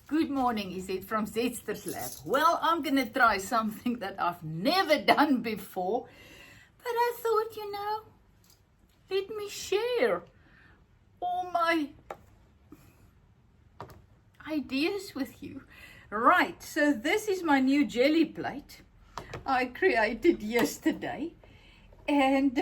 Good morning, is it from Zetster's Lab? Well, I'm going to try something that I've never done before. But I thought, let me share all my ideas with you. Right, so this is my new jelly plate I created yesterday. And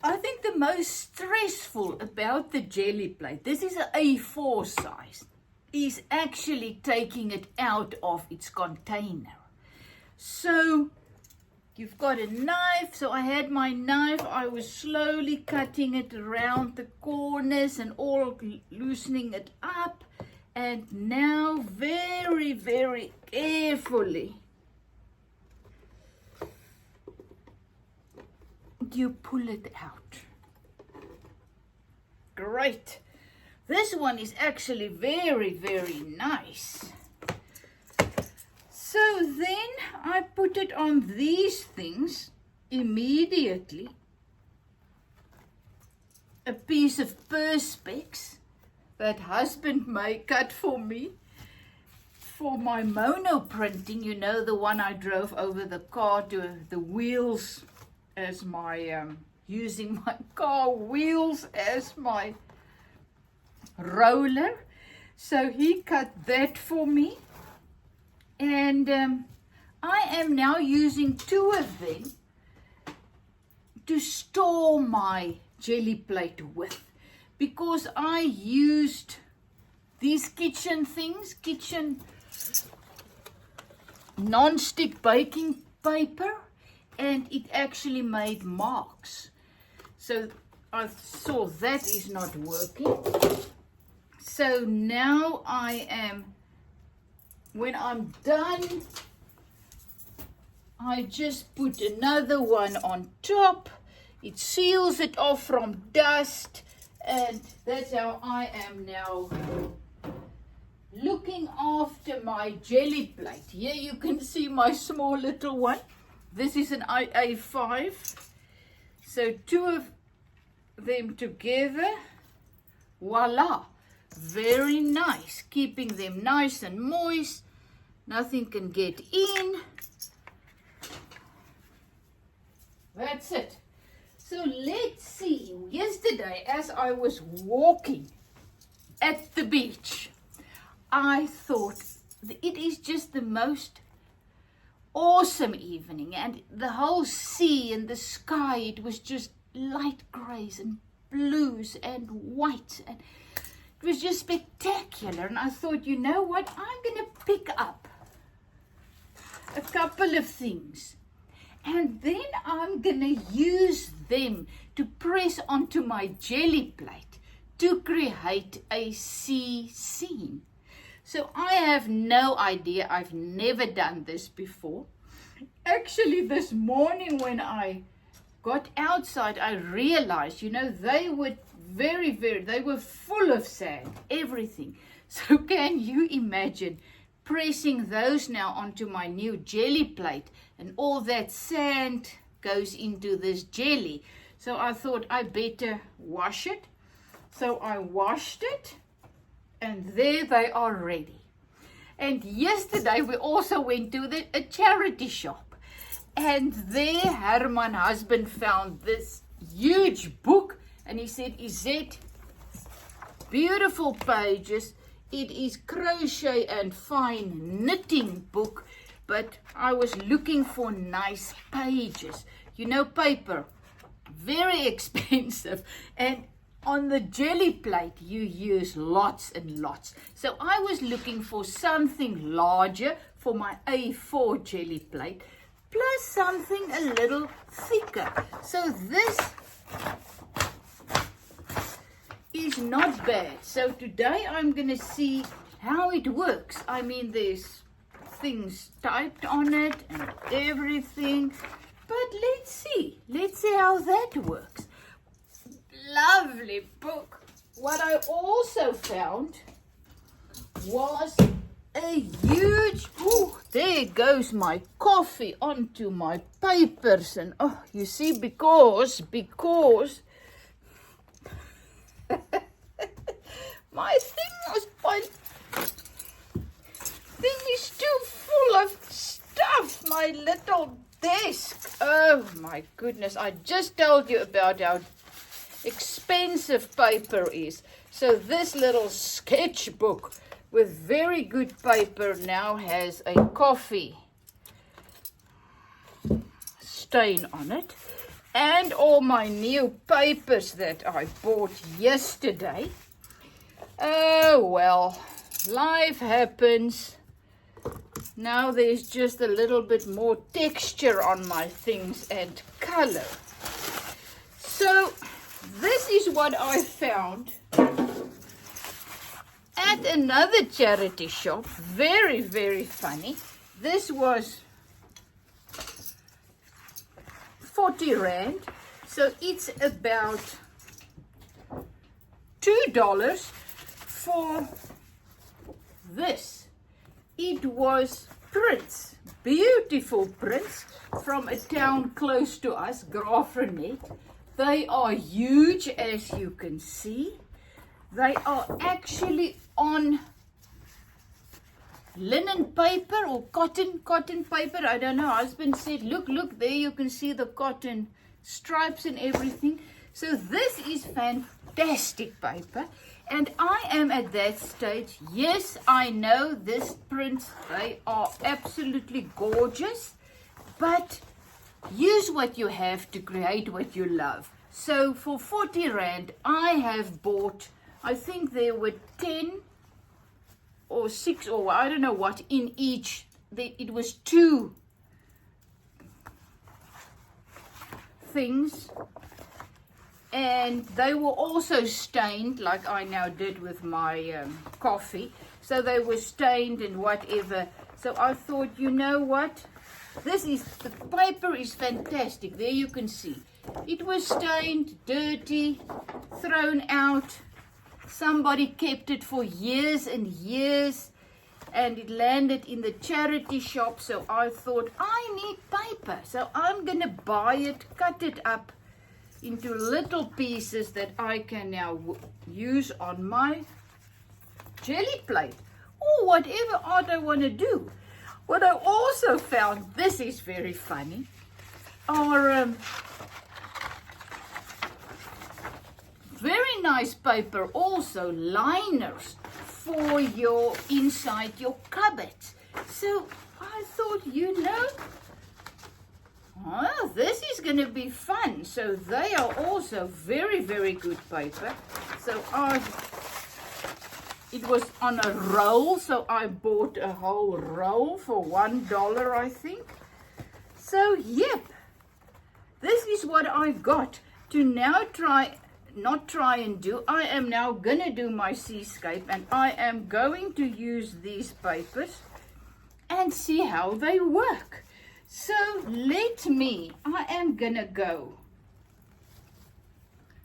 I think the most stressful about the jelly plate, this is an A4 size, is actually taking it out of its container. So you've got a knife. So I had my knife. I was slowly cutting it around the corners and all loosening it up. And now very, very carefully you pull it out. Great. This one is actually very, very nice. So then I put it on these things immediately. A piece of perspex that husband may cut for me for my mono printing, the one I drove over the car to the wheels as my, using my car wheels as my roller. So he cut that for me. And I am now using 2 of them to store my jelly plate with, because I used these kitchen non-stick baking paper, and it actually made marks. So I saw that is not working. So now when I'm done, I just put another one on top. It seals it off from dust, and that's how I am now looking after my jelly plate. Here you can see my small little one. This is an A5. So 2 of them together, voila. Very nice, keeping them nice and moist. Nothing can get in. That's it. So let's see. Yesterday, as I was walking at the beach, I thought it is just the most awesome evening, and the whole sea and the sky, it was just light grays and blues and whites, and it was just spectacular. And I thought, you know what, I'm going to pick up a couple of things, and then I'm going to use them to press onto my jelly plate to create a sea scene. So I have no idea. I've never done this before. Actually, this morning when I got outside, I realized, they were they were full of sand, everything. So can you imagine pressing those now onto my new jelly plate, and all that sand goes into this jelly? So I thought I better wash it. So I washed it, and there they are ready. And yesterday we also went to a charity shop, and there Herman, husband, found this huge book, and he said, "Izette, beautiful pages. It is crochet and fine knitting book, but I was looking for nice pages. Paper, very expensive, and on the jelly plate, you use lots and lots. So I was looking for something larger for my A4 jelly plate, plus something a little thicker. So this is not bad. So today I'm going to see how it works. I mean, there's things typed on it and everything. But let's see how that works. Lovely book. What I also found was a huge, there goes my coffee onto my papers, and you see, because my thing was my little desk. Oh my goodness, I just told you about how expensive paper is. So this little sketchbook with very good paper now has a coffee stain on it. And all my new papers that I bought yesterday. Oh well, life happens. Now there's just a little bit more texture on my things and color. So this is what I found at another charity shop. Very, very funny. This was 40 Rand. So it's about $2 for this. It was prints, beautiful prints from a town close to us, Grafrenet. They are huge, as you can see. They are actually on linen paper or cotton paper. I don't know. Husband said, look, there you can see the cotton stripes and everything. So this is fantastic paper. And I am at that stage. Yes, I know this prints, they are absolutely gorgeous. But use what you have to create what you love. So for 40 Rand, I have bought, I think there were 10 or 6 or I don't know what in each. It was 2 things. And they were also stained, like I now did with my coffee. So they were stained and whatever. So I thought, you know what? The paper is fantastic. There you can see. It was stained, dirty, thrown out. Somebody kept it for years and years. And it landed in the charity shop. So I thought, I need paper. So I'm going to buy it, cut it up into little pieces that I can now use on my jelly plate or whatever art I want to do. What I also found, this is very funny, are very nice paper, also liners for your inside your cupboard. So I thought, you know, oh, this is going to be fun. So they are also very, very good paper. So it was on a roll, so I bought a whole roll for $1, I think. So, yep, this is what I got to now I am now going to do my seascape, and I am going to use these papers and see how they work. So I am going to go.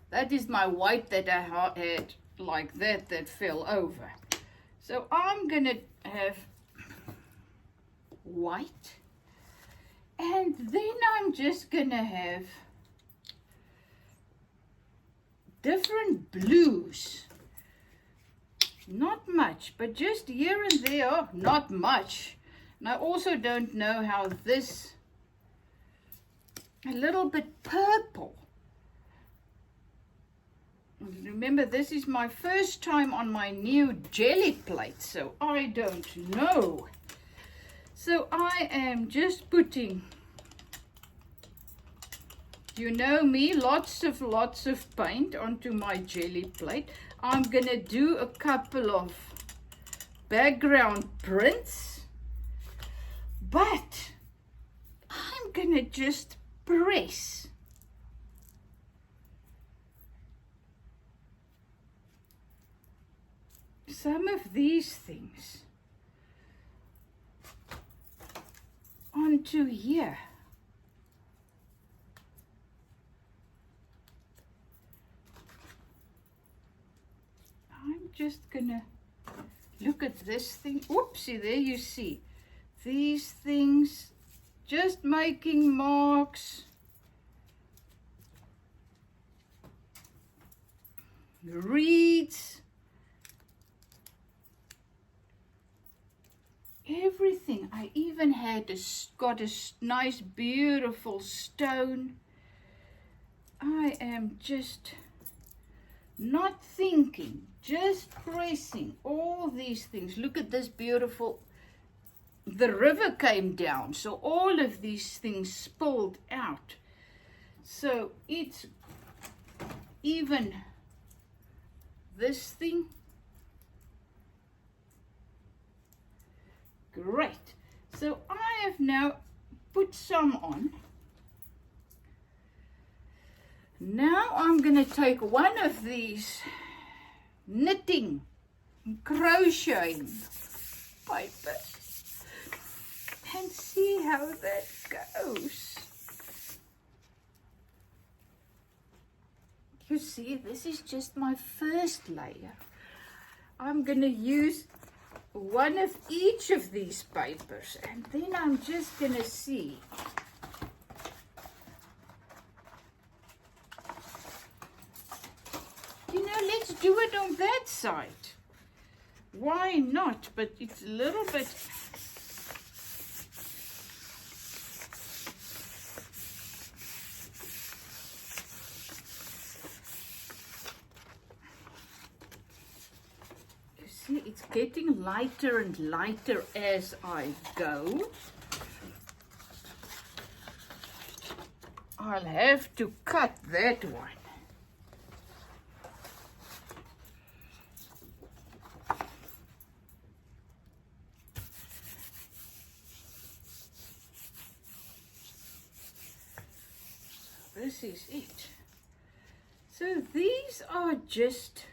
That is my white that I had like that fell over. So I'm going to have white. And then I'm just going to have different blues. Not much, but just here and there. Oh, not much. And I also don't know how this, a little bit purple. Remember, this is my first time on my new jelly plate, so I don't know. So I am just putting, you know me, lots of paint onto my jelly plate. I'm gonna do a couple of background prints, but I'm gonna just press some of these things onto here. I'm just gonna look at this thing. Oopsie, there you see. These things, just making marks. Reeds. everything. I even got a nice beautiful stone. I am just not thinking, just pressing all these things. Look at this beautiful, the river came down, so all of these things spilled out. So it's even this thing. Great. So I have now put some on. Now I'm going to take one of these knitting, crocheting papers and see how that goes. You see, this is just my first layer. I'm going to use one of each of these papers, and then I'm just going to see. You know, let's do it on that side. Why not? But it's a little bit... You see, it's getting lighter and lighter as I go. I'll have to cut that one. This is it. So these are just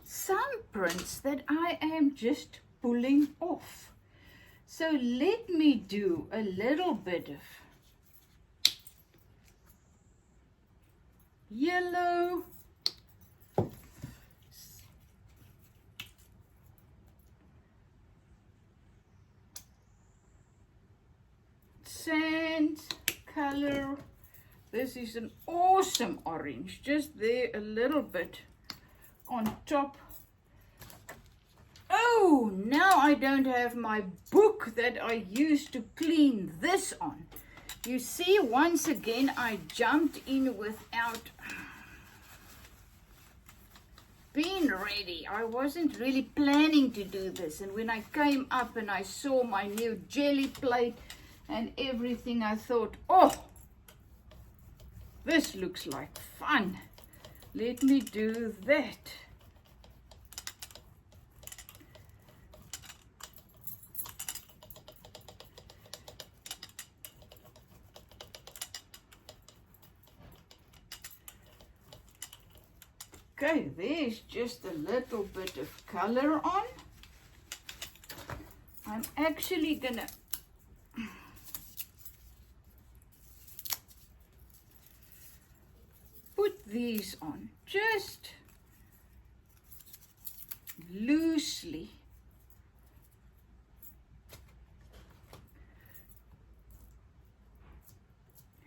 some prints that I am just pulling off. So let me do a little bit of yellow, sand color. This is an awesome orange, just there a little bit on top. Oh, now I don't have my book that I used to clean this on. You see, once again I jumped in without being ready. I wasn't really planning to do this, and when I came up and I saw my new jelly plate and everything, I thought, oh, this looks like fun. Let me do that. Okay, there's just a little bit of color on. I'm actually gonna put these on just loosely.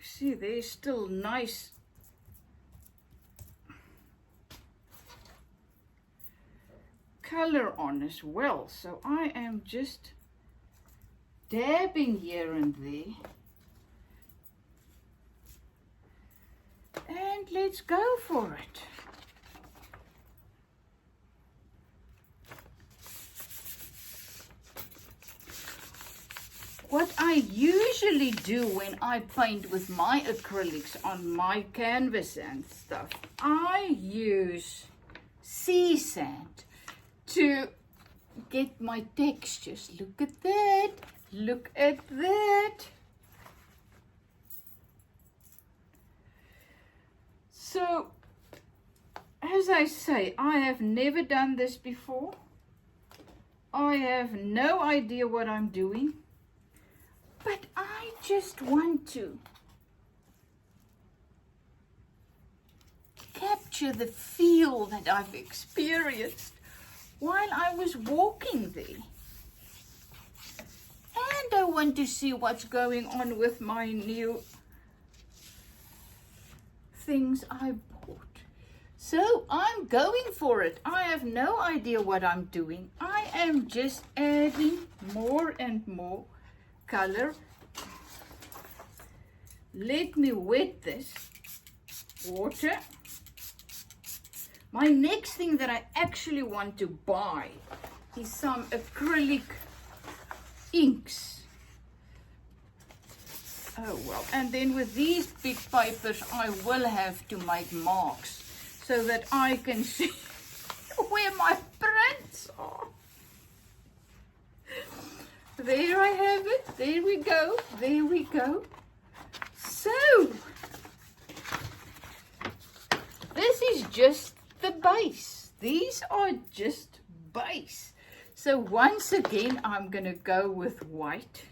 See, there's still nice color on as well, so I am just dabbing here and there, and let's go for it. What I usually do when I paint with my acrylics on my canvas and stuff, I use sea sand to get my textures. Look at that. Look at that. So, as I say, I have never done this before. I have no idea what I'm doing. But I just want to capture the feel that I've experienced while I was walking there. And I want to see what's going on with my new things I bought. So I'm going for it. I have no idea what I'm doing. I am just adding more and more color. Let me wet this water. My next thing that I actually want to buy is some acrylic inks. Oh well, and then with these big papers I will have to make marks so that I can see where my prints are. There I have it. There we go. There we go. So, this is just the base. These are just base. So once again, I'm going to go with white.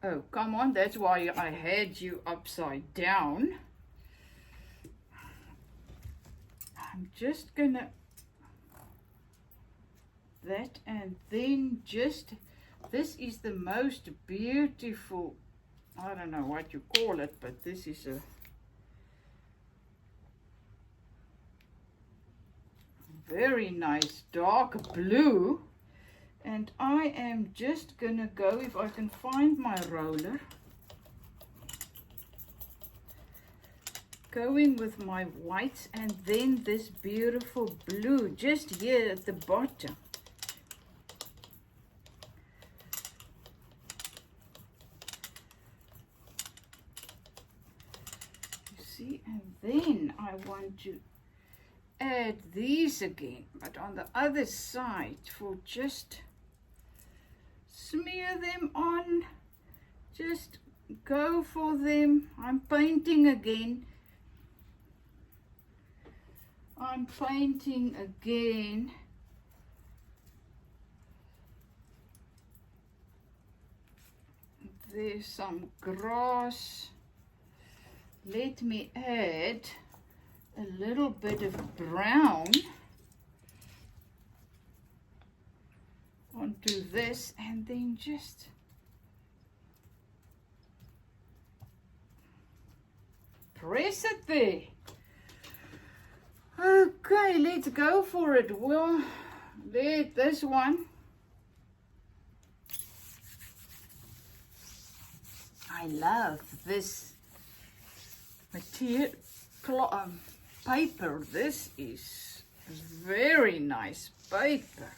Oh, come on. That's why I had you upside down. I'm just going to that, and then just, this is the most beautiful, I don't know what you call it, but this is a very nice dark blue. And I am just gonna go, if I can find my roller, going with my whites and then this beautiful blue just here at the bottom. You see, and then I want to add these again, but on the other side, for just smear them on, just go for them. I'm painting again. I'm painting again. There's some grass. Let me add a little bit of brown onto this, and then just press it there. Okay, let's go for it. Well, let this one. I love this material, paper. This is very nice paper.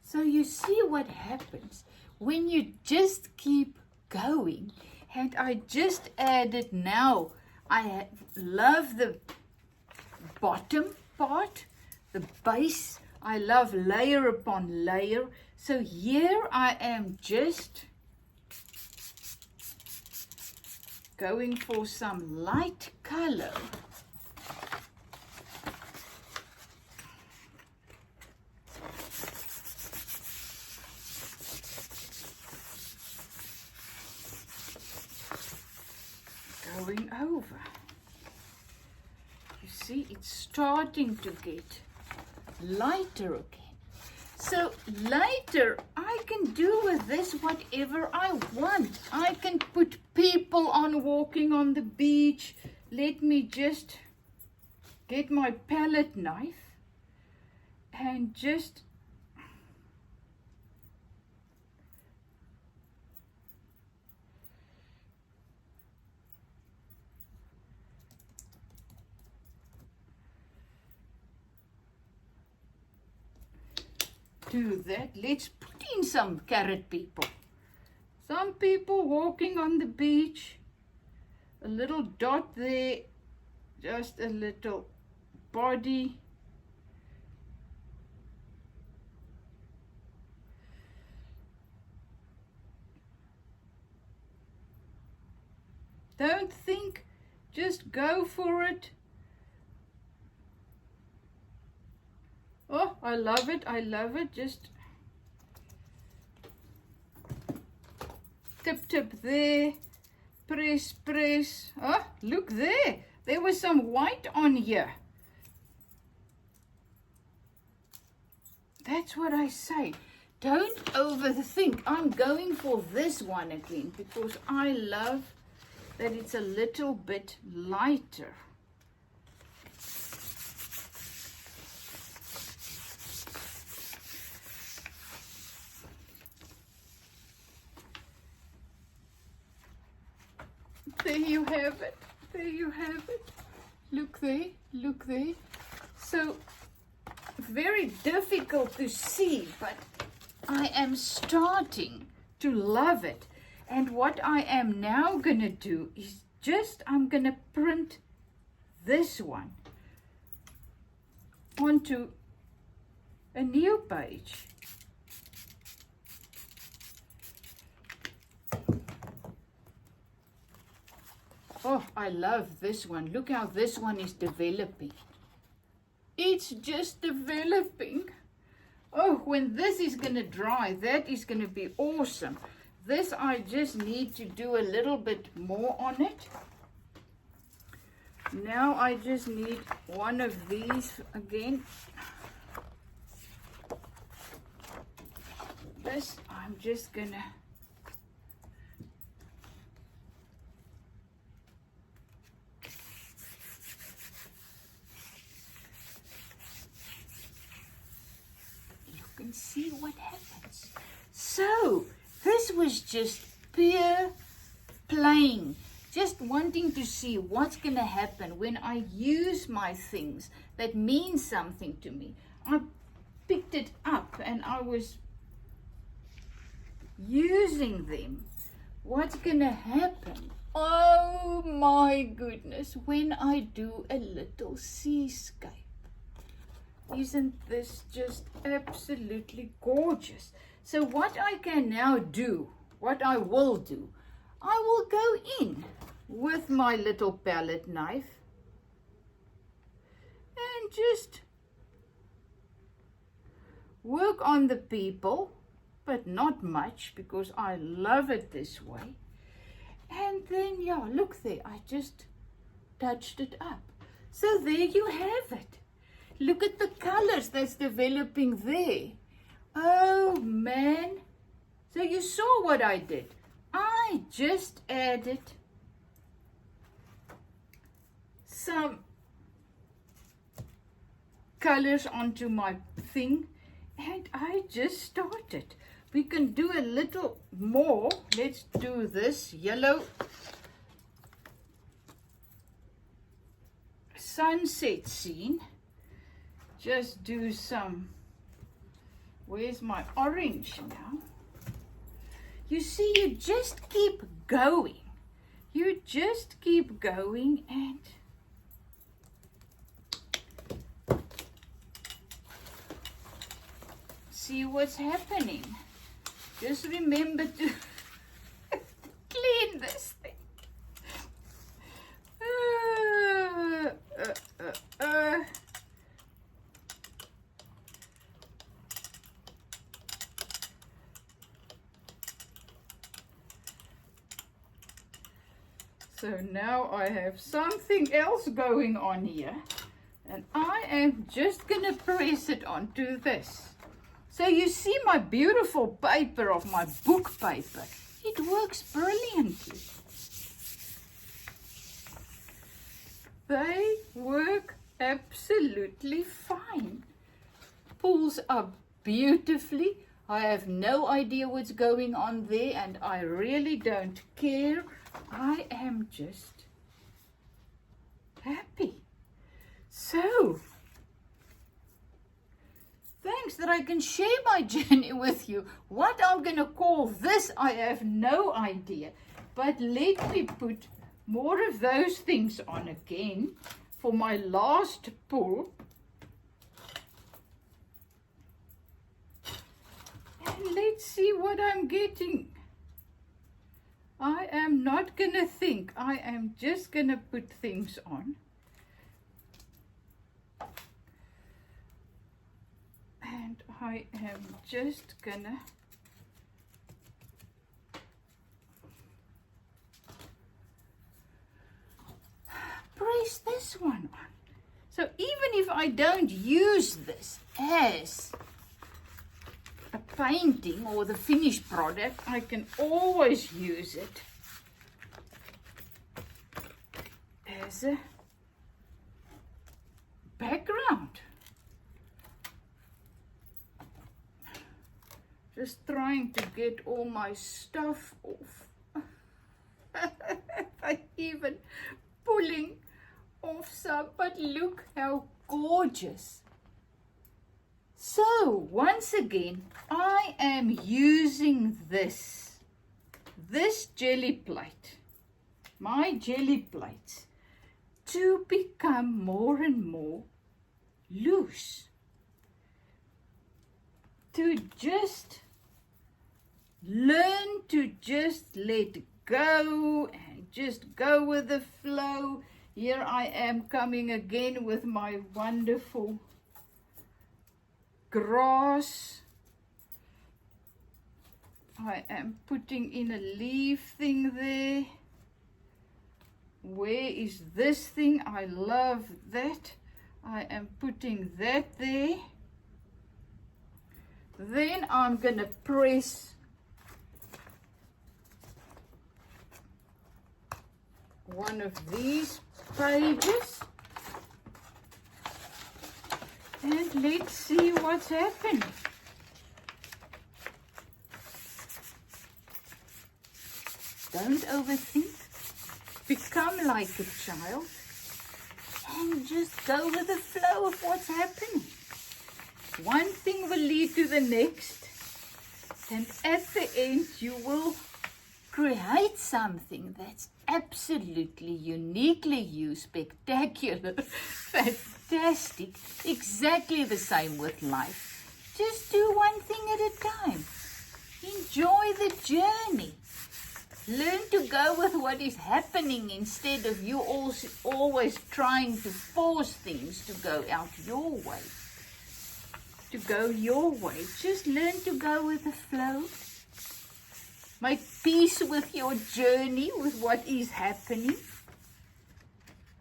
So you see what happens when you just keep going. And I just added now, I love the bottom part, the base. I love layer upon layer. So here I am just going for some light color. Going over. You see, it's starting to get lighter again. So later I can do with this whatever I want. I can put people on walking on the beach. Let me just get my palette knife and just do that. Let's put in some carrot people. Some people walking on the beach. A little dot there. Just a little body. Don't think. Just go for it. Oh, I love it. I love it. Just tip, tip there. Press, press. Oh, look there. There was some white on here. That's what I say. Don't overthink. I'm going for this one again because I love that it's a little bit lighter. There you have it. There you have it. Look there, look there. So very difficult to see, but I am starting to love it. And what I am now gonna do is I'm gonna print this one onto a new page. Oh, I love this one. Look how this one is developing. It's just developing. Oh, when this is going to dry, that is going to be awesome. This I just need to do a little bit more on it. Now I just need one of these again. This I'm just going to... and see what happens. So this was just pure playing, just wanting to see what's gonna happen when I use my things that mean something to me. I picked it up and I was using them. What's gonna happen? Oh my goodness, when I do a little seascape. Isn't this just absolutely gorgeous? So what I can now do, what I will do, I will go in with my little palette knife and just work on the people, but not much because I love it this way. And then, yeah, look there, I just touched it up. So there you have it. Look at the colors that's developing there. Oh man. So you saw what I did. I just added some colors onto my thing and I just started. We can do a little more. Let's do this yellow sunset scene. Just do some, where's my orange now? You see, you just keep going. You just keep going and see what's happening. Just remember to clean this thing. So now I have something else going on here and I am just gonna press it onto this. So you see my beautiful paper of my book paper, it works brilliantly. They work absolutely fine. Pulls up beautifully. I have no idea what's going on there and I really don't care. I am just happy. So, thanks that I can share my journey with you. What I'm going to call this, I have no idea. But let me put more of those things on again for my last pull. And let's see what I'm getting. I am not going to think. I am just going to put things on. And I am just going to press this one on. So even if I don't use this as a painting or the finished product, I can always use it as a background. Just trying to get all my stuff off. I'm even pulling off some, but look how gorgeous. So once again, I am using this jelly plate, my jelly plates, to become more and more loose. To just learn to just let go and just go with the flow. Here I am coming again with my wonderful grass. I am putting in a leaf thing there. Where is this thing? I love that. I am putting that there. Then I'm going to press one of these pages and let's see what's happening. Don't overthink. Become like a child and just go with the flow of what's happening. One thing will lead to the next, and at the end you will create something that's absolutely uniquely you, spectacular, fantastic. Exactly the same with life. Just do one thing at a time. Enjoy the journey. Learn to go with what is happening instead of you always trying to force things to go out your way. To go your way. Just learn to go with the flow. Make peace with your journey, with what is happening.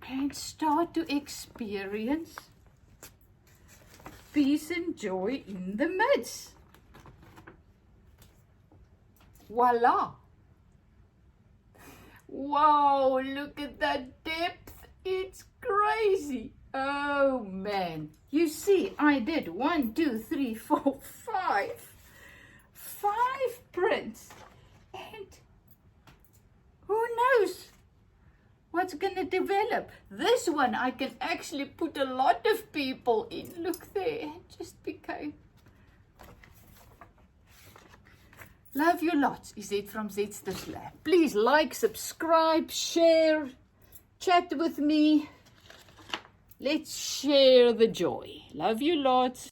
And start to experience peace and joy in the midst. Voila! Wow, look at that depth. It's crazy. Oh man. You see, I did 1, 2, 3, 4, 5. 5 prints. And who knows what's going to develop. This one I can actually put a lot of people in. Look there, it just became. Love you lots, is it from Zetster's Lab. Please like, subscribe, share, chat with me. Let's share the joy. Love you lots.